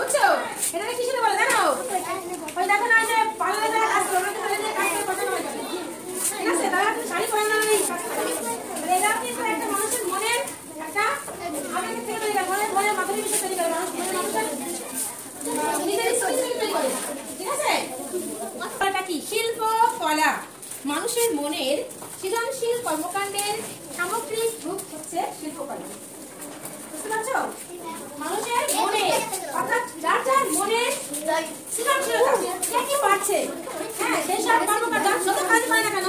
বুঝছো? এটা কিসের বলে জানো? ওই দেখো না যে পার্লারে যারা কাজ করে তাহলে যে কাজ করে কথা বলে। ঠিক আছে? তারা কিন্তু শাড়ি পরে না নেই। মানে এটা কিন্তু একটা মানুষের মনের একটা আবেগ থেকে তৈরি করে, মনের মাধুরী বিষয় তৈরি করে, মানুষের নিজের স্মৃতি তৈরি করে। ঠিক আছে? এটা কি? শিল্প কলা মানুষের মনের সৃজনশীল কর্মকাণ্ডের সামগ্রিক রূপ হচ্ছে শিল্পকলা। বুঝতে পারছো? মানুষের মনে অর্থাৎ যার যার মনে সৃজনশীলতা কি পাচ্ছে, হ্যাঁ সেসব কর্মকাণ্ড যত কাজ পায় না কেন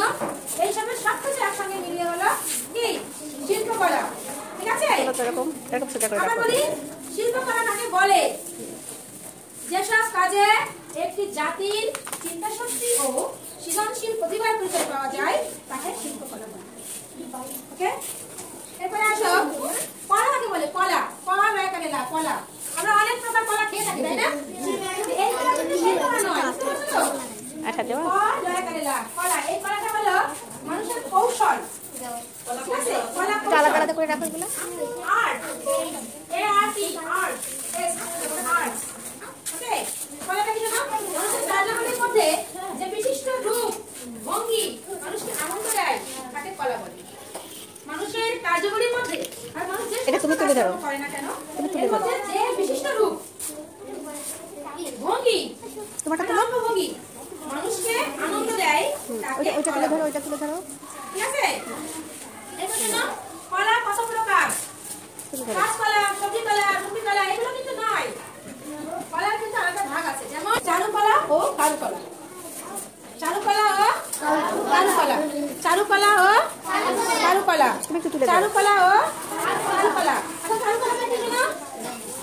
এইসবের সব কিছু একসঙ্গে মিলিয়ে হলো কি শিল্পকলা। ঠিক আছে? আমরা বলি শিল্পকলা কাকে বলে? যেসব কাজে একটি জাতির চিন্তা শক্তি ও সৃজনশীল প্রতিভার পরিচয় পাওয়া যায় তাকে শিল্পকলা বলে। ওকে, এরপরে আসো কলা কাকে বলে? কলা কলা লয় কারেলা কলা। আমরা অনেক প্রকার কলা খেয়ে থাকি তাই না? এই কলা কিন্তু শিল্পকলা নয়, বুঝতে পারছো? আচ্ছা দেওয়া কলা লয় কারেলা কলা, এই কলাটা হলো মানুষের কৌশল। ঠিক আছে? কলা আলাদা আলাদা করে রাখো এগুলো। আর্ট এ আর টি আর্ট এস আর্ট। ওকে, কলাটা কি জানো? মানুষের কার্যকলাপের মধ্যে যে বিশিষ্ট রূপ ভঙ্গি মানুষকে আনন্দ দেয় তাকে কলা বলে। মানুষের কার্যকলাপের মধ্যে আর মানুষ যে এটা তুমি তুলে ধরো করে না কেন এর মধ্যে যে বিশিষ্ট রূপ ভঙ্গি তোমারটা তুলো ভঙ্গি মানুষকে আনন্দ দেয় তাকে ওইটা তুলে ধরো, ওইটা তুলে ধরো। ঠিক আছে? এটা জানো কলা কত প্রকার? কাঁচকলা, সবজি কলা, মুখি কলা এগুলো কিন্তু নয়। কলার কিন্তু আলাদা ভাগ আছে, যেমন চারুকলা ও কারুকলা। চারুকলা ও কারুকলা, চারুকলা ও কারুকলা, চারুকলা ও কারুকলা। চারুকলা কি জানো?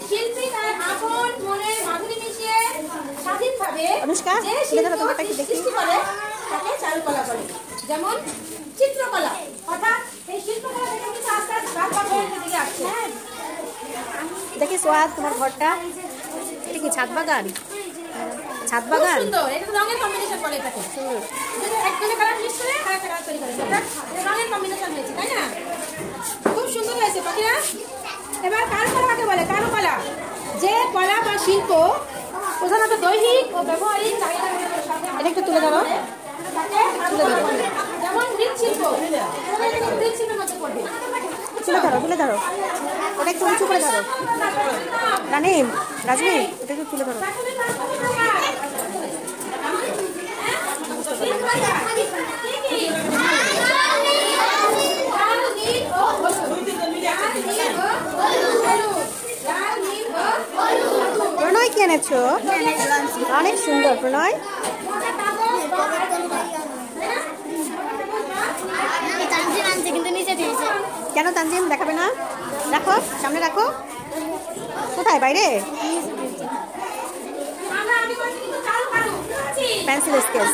শিল্পী তার আপন মনের মাধুরী মিশিয়ে স্বাধীনভাবে যে শিল্পটি সৃষ্টি করে তাকে চারুকলা বলে। যেমন চিত্রকলা, অর্থাৎ এই শিল্পকলা থেকে কিন্তু আস্তে আস্তে ভাগ দিকে আসছে। দেখি সোহাগ তোমার ঘরটা এটা কি ছাদ বাগান? ছাদ বাগান সুন্দর, এটা রঙের কম্বিনেশন বলে এটাকে। সুন্দর, একটা কালার মিক্স করে আরেকটা কালার তৈরি করে এটা রঙের কম্বিনেশন হয়েছে তাই না? খুব সুন্দর হয়েছে পাখিরা। এবার কারুকলা কাকে বলে? কারুকলা যে কলা বা শিল্প প্রধানত দৈহিক ও ব্যবহারিক চাহিদার এটা একটু তুলে ধরো, তুলে ধরো। যেমন মৃৎশিল্প, মৃৎশিল্পের মধ্যে পড়বে। তুলে ধরো, তুলে ধরো, ওটা একটু উঁচু করে ধরো। রানী রাজনী ওটা একটু তুলে ধরো। প্রণয় কি এনেছো? অনেক সুন্দর প্রণয়। কেন তানজিম দেখাবে না? রাখো সামনে রাখো। কোথায়? বাইরে? Pencil sketch.